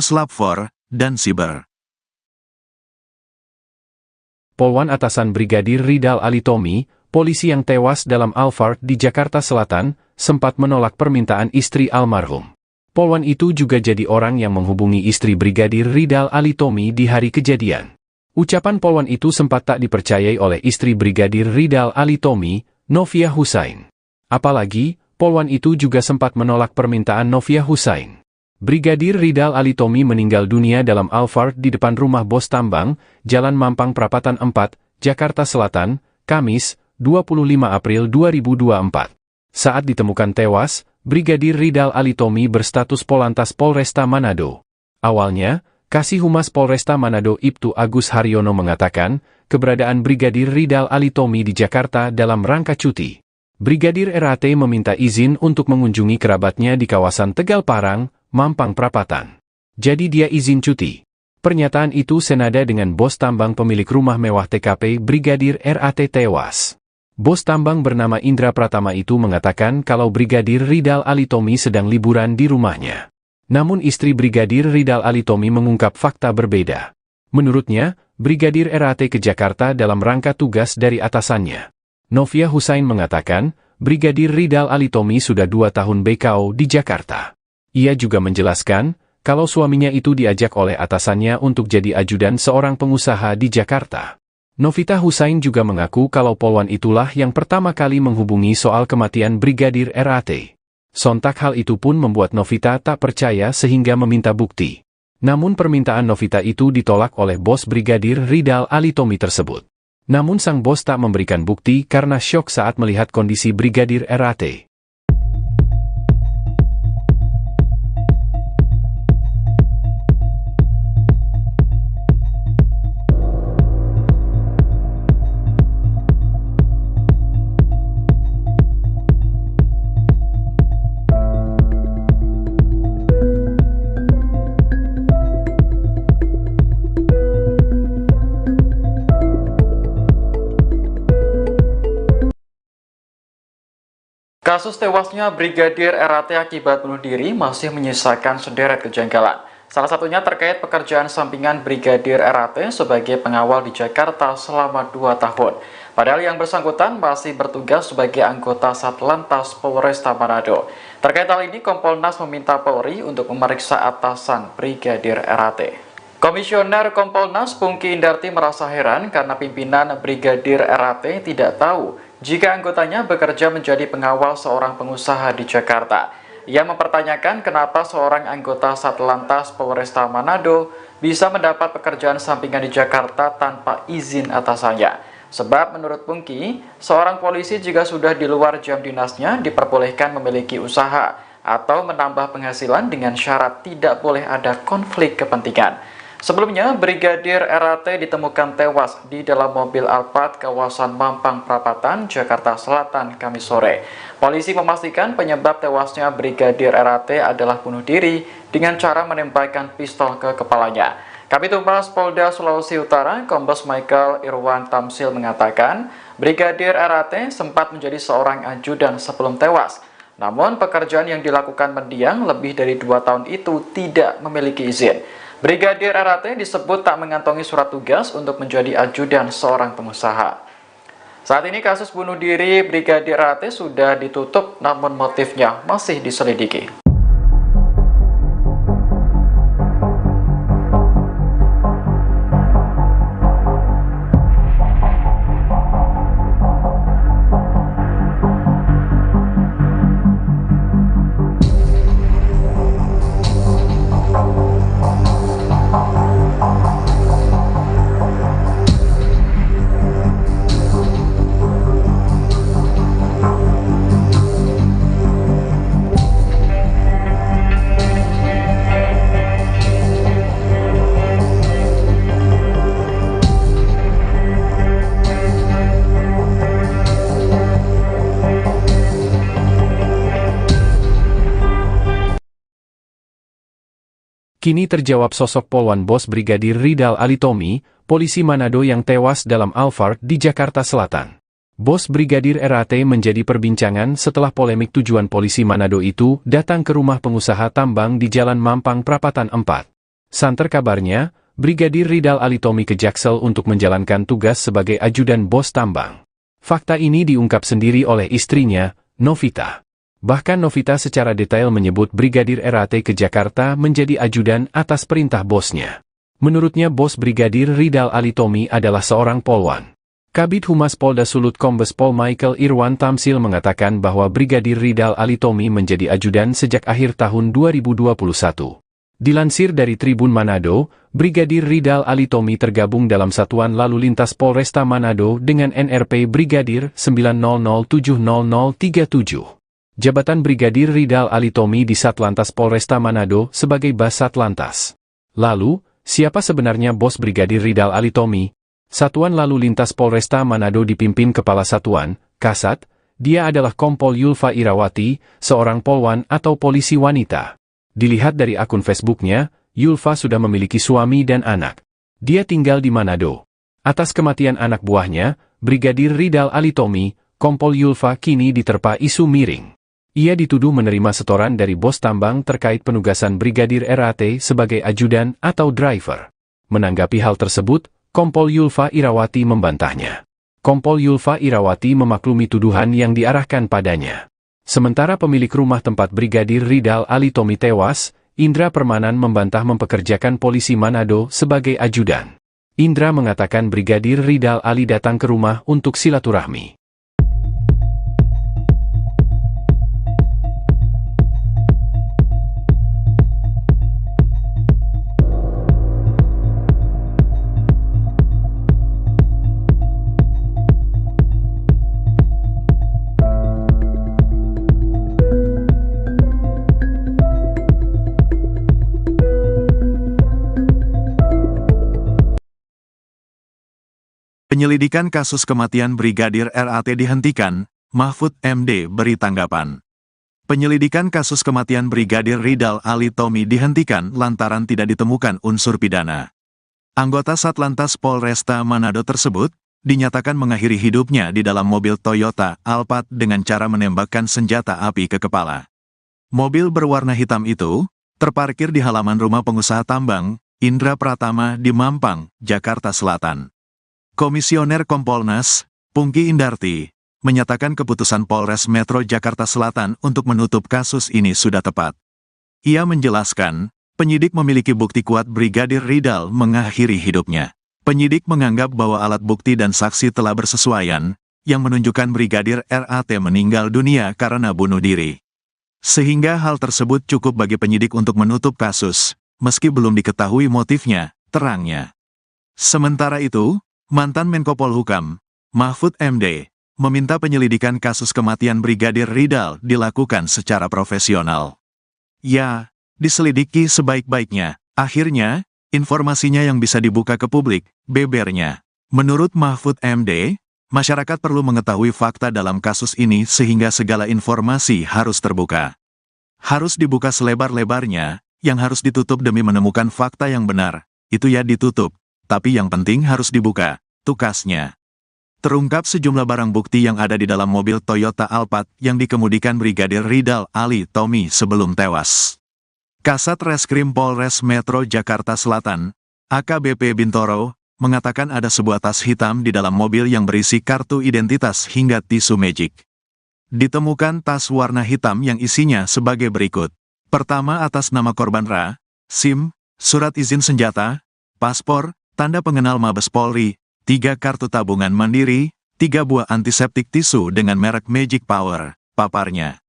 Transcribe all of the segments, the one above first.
Slapfor, dan Siber. Polwan Atasan Brigadir Ridal Ali Tommy, polisi yang tewas dalam Alphard di Jakarta Selatan, sempat menolak permintaan istri almarhum. Polwan itu juga jadi orang yang menghubungi istri Brigadir Ridal Ali Tommy di hari kejadian. Ucapan polwan itu sempat tak dipercayai oleh istri Brigadir Ridal Ali Tommy, Novia Husain. Apalagi, polwan itu juga sempat menolak permintaan Novia Husain. Brigadir Ridal Ali Tommy meninggal dunia dalam Alphard di depan rumah Bos Tambang, Jalan Mampang Prapatan 4, Jakarta Selatan, Kamis, 25 April 2024. Saat ditemukan tewas, Brigadir Ridal Ali Tommy berstatus Polantas Polresta Manado. Awalnya, Kasih Humas Polresta Manado Ibtu Agus Haryono mengatakan, keberadaan Brigadir Ridal Ali Tommy di Jakarta dalam rangka cuti. Brigadir RAT meminta izin untuk mengunjungi kerabatnya di kawasan Tegal Parang, Mampang Prapatan. Jadi dia izin cuti. Pernyataan itu senada dengan bos tambang pemilik rumah mewah TKP Brigadir RAT tewas. Bos tambang bernama Indra Pratama itu mengatakan kalau Brigadir Ridal Ali Tommy sedang liburan di rumahnya. Namun istri Brigadir Ridal Ali Tommy mengungkap fakta berbeda. Menurutnya, Brigadir RAT ke Jakarta dalam rangka tugas dari atasannya. Novia Husain mengatakan, Brigadir Ridal Ali Tommy sudah 2 tahun BKO di Jakarta. Ia juga menjelaskan, kalau suaminya itu diajak oleh atasannya untuk jadi ajudan seorang pengusaha di Jakarta. Novita Husain juga mengaku kalau polwan itulah yang pertama kali menghubungi soal kematian Brigadir RAT. Sontak hal itu pun membuat Novita tak percaya sehingga meminta bukti. Namun permintaan Novita itu ditolak oleh bos Brigadir Ridal Ali Tommy tersebut. Namun sang bos tak memberikan bukti karena syok saat melihat kondisi Brigadir RAT. Kasus tewasnya Brigadir RAT akibat bunuh diri masih menyisakan sederet kejanggalan. Salah satunya terkait pekerjaan sampingan Brigadir RAT sebagai pengawal di Jakarta selama 2 tahun. Padahal yang bersangkutan masih bertugas sebagai anggota Satlantas Polresta Manado. Terkait hal ini, Kompolnas meminta Polri untuk memeriksa atasan Brigadir RAT. Komisioner Kompolnas Pungki Indarti merasa heran karena pimpinan Brigadir RAT tidak tahu jika anggotanya bekerja menjadi pengawal seorang pengusaha di Jakarta. Ia mempertanyakan kenapa seorang anggota Satlantas Polresta Manado bisa mendapat pekerjaan sampingan di Jakarta tanpa izin atasannya. Sebab menurut Pungki, seorang polisi jika sudah di luar jam dinasnya diperbolehkan memiliki usaha atau menambah penghasilan dengan syarat tidak boleh ada konflik kepentingan. Sebelumnya, Brigadir RAT ditemukan tewas di dalam mobil Alphard kawasan Mampang Prapatan, Jakarta Selatan, Kamis sore. Polisi memastikan penyebab tewasnya Brigadir RAT adalah bunuh diri dengan cara menembakkan pistol ke kepalanya. Kabid Humas Polda Sulawesi Utara, Kombes Michael Irwan Tamsil mengatakan, Brigadir RAT sempat menjadi seorang ajudan sebelum tewas. Namun, pekerjaan yang dilakukan mendiang lebih dari 2 tahun itu tidak memiliki izin. Brigadir RAT disebut tak mengantongi surat tugas untuk menjadi ajudan seorang pengusaha. Saat ini kasus bunuh diri Brigadir RAT sudah ditutup, namun motifnya masih diselidiki. Kini terjawab sosok polwan bos Brigadir Ridal Ali Tommy, polisi Manado yang tewas dalam Alphard di Jakarta Selatan. Bos Brigadir RAT menjadi perbincangan setelah polemik tujuan polisi Manado itu datang ke rumah pengusaha tambang di Jalan Mampang Prapatan 4. Santer kabarnya, Brigadir Ridal Alitomi ke Jaksel untuk menjalankan tugas sebagai ajudan bos tambang. Fakta ini diungkap sendiri oleh istrinya, Novita. Bahkan Novita secara detail menyebut Brigadir RAT ke Jakarta menjadi ajudan atas perintah bosnya. Menurutnya bos Brigadir Ridal Alitomi adalah seorang polwan. Kabid Humas Polda Sulut Kombes Pol Michael Irwan Tamsil mengatakan bahwa Brigadir Ridal Alitomi menjadi ajudan sejak akhir tahun 2021. Dilansir dari Tribun Manado, Brigadir Ridal Alitomi tergabung dalam Satuan Lalu Lintas Polresta Manado dengan NRP Brigadir 9007037. Jabatan Brigadir Ridal Alitomi di Satlantas Polresta Manado sebagai Bas Satlantas. Lalu, siapa sebenarnya bos Brigadir Ridal Alitomi? Satuan Lalu Lintas Polresta Manado dipimpin Kepala Satuan, Kasat. Dia adalah Kompol Yulfa Irawati, seorang polwan atau polisi wanita. Dilihat dari akun Facebooknya, Yulfa sudah memiliki suami dan anak. Dia tinggal di Manado. Atas kematian anak buahnya, Brigadir Ridal Alitomi, Kompol Yulfa kini diterpa isu miring. Ia dituduh menerima setoran dari bos tambang terkait penugasan Brigadir RAT sebagai ajudan atau driver. Menanggapi hal tersebut, Kompol Yulfa Irawati membantahnya. Kompol Yulfa Irawati memaklumi tuduhan yang diarahkan padanya. Sementara pemilik rumah tempat Brigadir Ridal Alitomi tewas, Indra Permanan membantah mempekerjakan polisi Manado sebagai ajudan. Indra mengatakan Brigadir Ridal Ali datang ke rumah untuk silaturahmi. Penyelidikan kasus kematian Brigadir RAT dihentikan, Mahfud MD beri tanggapan. Penyelidikan kasus kematian Brigadir Ridal Alitomi dihentikan lantaran tidak ditemukan unsur pidana. Anggota Satlantas Polresta Manado tersebut dinyatakan mengakhiri hidupnya di dalam mobil Toyota Alphard dengan cara menembakkan senjata api ke kepala. Mobil berwarna hitam itu terparkir di halaman rumah pengusaha tambang, Indra Pratama di Mampang, Jakarta Selatan. Komisioner Kompolnas, Pungki Indarti, menyatakan keputusan Polres Metro Jakarta Selatan untuk menutup kasus ini sudah tepat. Ia menjelaskan, penyidik memiliki bukti kuat Brigadir Ridal mengakhiri hidupnya. Penyidik menganggap bahwa alat bukti dan saksi telah bersesuaian, yang menunjukkan Brigadir RAT meninggal dunia karena bunuh diri. Sehingga hal tersebut cukup bagi penyidik untuk menutup kasus, meski belum diketahui motifnya, terangnya. Sementara itu, mantan Menko Polhukam, Mahfud MD, meminta penyelidikan kasus kematian Brigadir Ridal dilakukan secara profesional. Ya, diselidiki sebaik-baiknya. Akhirnya, informasinya yang bisa dibuka ke publik, bebernya. Menurut Mahfud MD, masyarakat perlu mengetahui fakta dalam kasus ini sehingga segala informasi harus terbuka. Harus dibuka selebar-lebarnya, yang harus ditutup demi menemukan fakta yang benar, itu ya ditutup. Tapi yang penting harus dibuka, tukasnya. Terungkap sejumlah barang bukti yang ada di dalam mobil Toyota Alphard yang dikemudikan Brigadir Ridal Alitomi sebelum tewas. Kasat Reskrim Polres Metro Jakarta Selatan, AKBP Bintoro, mengatakan ada sebuah tas hitam di dalam mobil yang berisi kartu identitas hingga tisu magic. Ditemukan tas warna hitam yang isinya sebagai berikut. Pertama atas nama korban Ra, SIM, surat izin senjata, paspor, tanda pengenal Mabes Polri, 3 kartu tabungan mandiri, 3 buah antiseptik tisu dengan merek Magic Power, paparnya.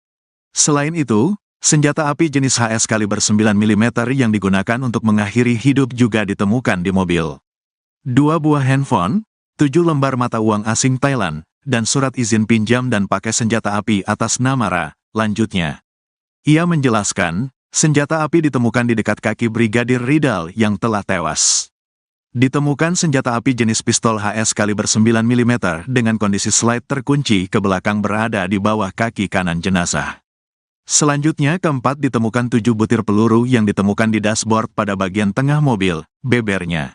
Selain itu, senjata api jenis HS kaliber 9 mm yang digunakan untuk mengakhiri hidup juga ditemukan di mobil. 2 buah handphone, 7 lembar mata uang asing Thailand, dan surat izin pinjam dan pakai senjata api atas nama Ra, lanjutnya. Ia menjelaskan, senjata api ditemukan di dekat kaki Brigadir Ridal yang telah tewas. Ditemukan senjata api jenis pistol HS kaliber 9 mm dengan kondisi slide terkunci ke belakang berada di bawah kaki kanan jenazah. Selanjutnya keempat ditemukan 7 butir peluru yang ditemukan di dashboard pada bagian tengah mobil, bebernya.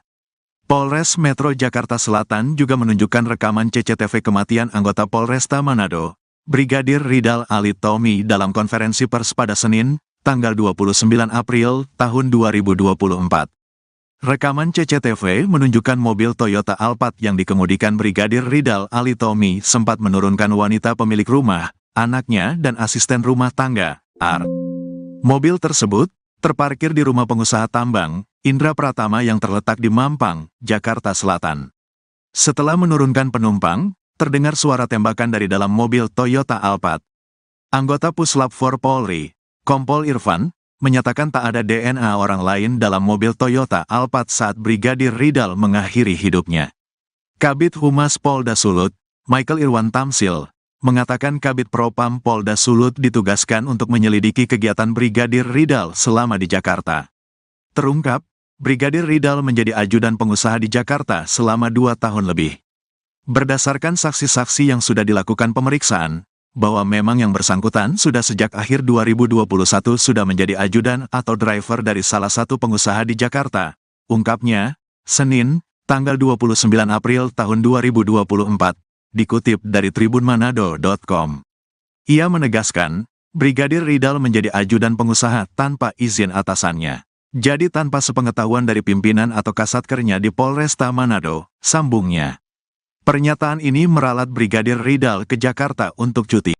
Polres Metro Jakarta Selatan juga menunjukkan rekaman CCTV kematian anggota Polresta Manado, Brigadir Ridal Alitomi dalam konferensi pers pada Senin, tanggal 29 April tahun 2024. Rekaman CCTV menunjukkan mobil Toyota Alphard yang dikemudikan Brigadir Ridal Ali Tommy sempat menurunkan wanita pemilik rumah, anaknya dan asisten rumah tangga, Art. Mobil tersebut terparkir di rumah pengusaha tambang, Indra Pratama yang terletak di Mampang, Jakarta Selatan. Setelah menurunkan penumpang, terdengar suara tembakan dari dalam mobil Toyota Alphard. Anggota Puslap 4 Polri, Kompol Irfan, menyatakan tak ada DNA orang lain dalam mobil Toyota Alphard saat Brigadir Ridal mengakhiri hidupnya. Kabid Humas Polda Sulut, Michael Irwan Tamsil, mengatakan Kabid Propam Polda Sulut ditugaskan untuk menyelidiki kegiatan Brigadir Ridal selama di Jakarta. Terungkap, Brigadir Ridal menjadi ajudan pengusaha di Jakarta selama 2 tahun lebih. Berdasarkan saksi-saksi yang sudah dilakukan pemeriksaan, bahwa memang yang bersangkutan sudah sejak akhir 2021 sudah menjadi ajudan atau driver dari salah satu pengusaha di Jakarta. Ungkapnya, Senin, tanggal 29 April tahun 2024, dikutip dari tribunmanado.com. Ia menegaskan, Brigadir Ridal menjadi ajudan pengusaha tanpa izin atasannya. Jadi tanpa sepengetahuan dari pimpinan atau kasatkernya di Polresta Manado, sambungnya. Pernyataan ini meralat Brigadir Ridal ke Jakarta untuk cuti.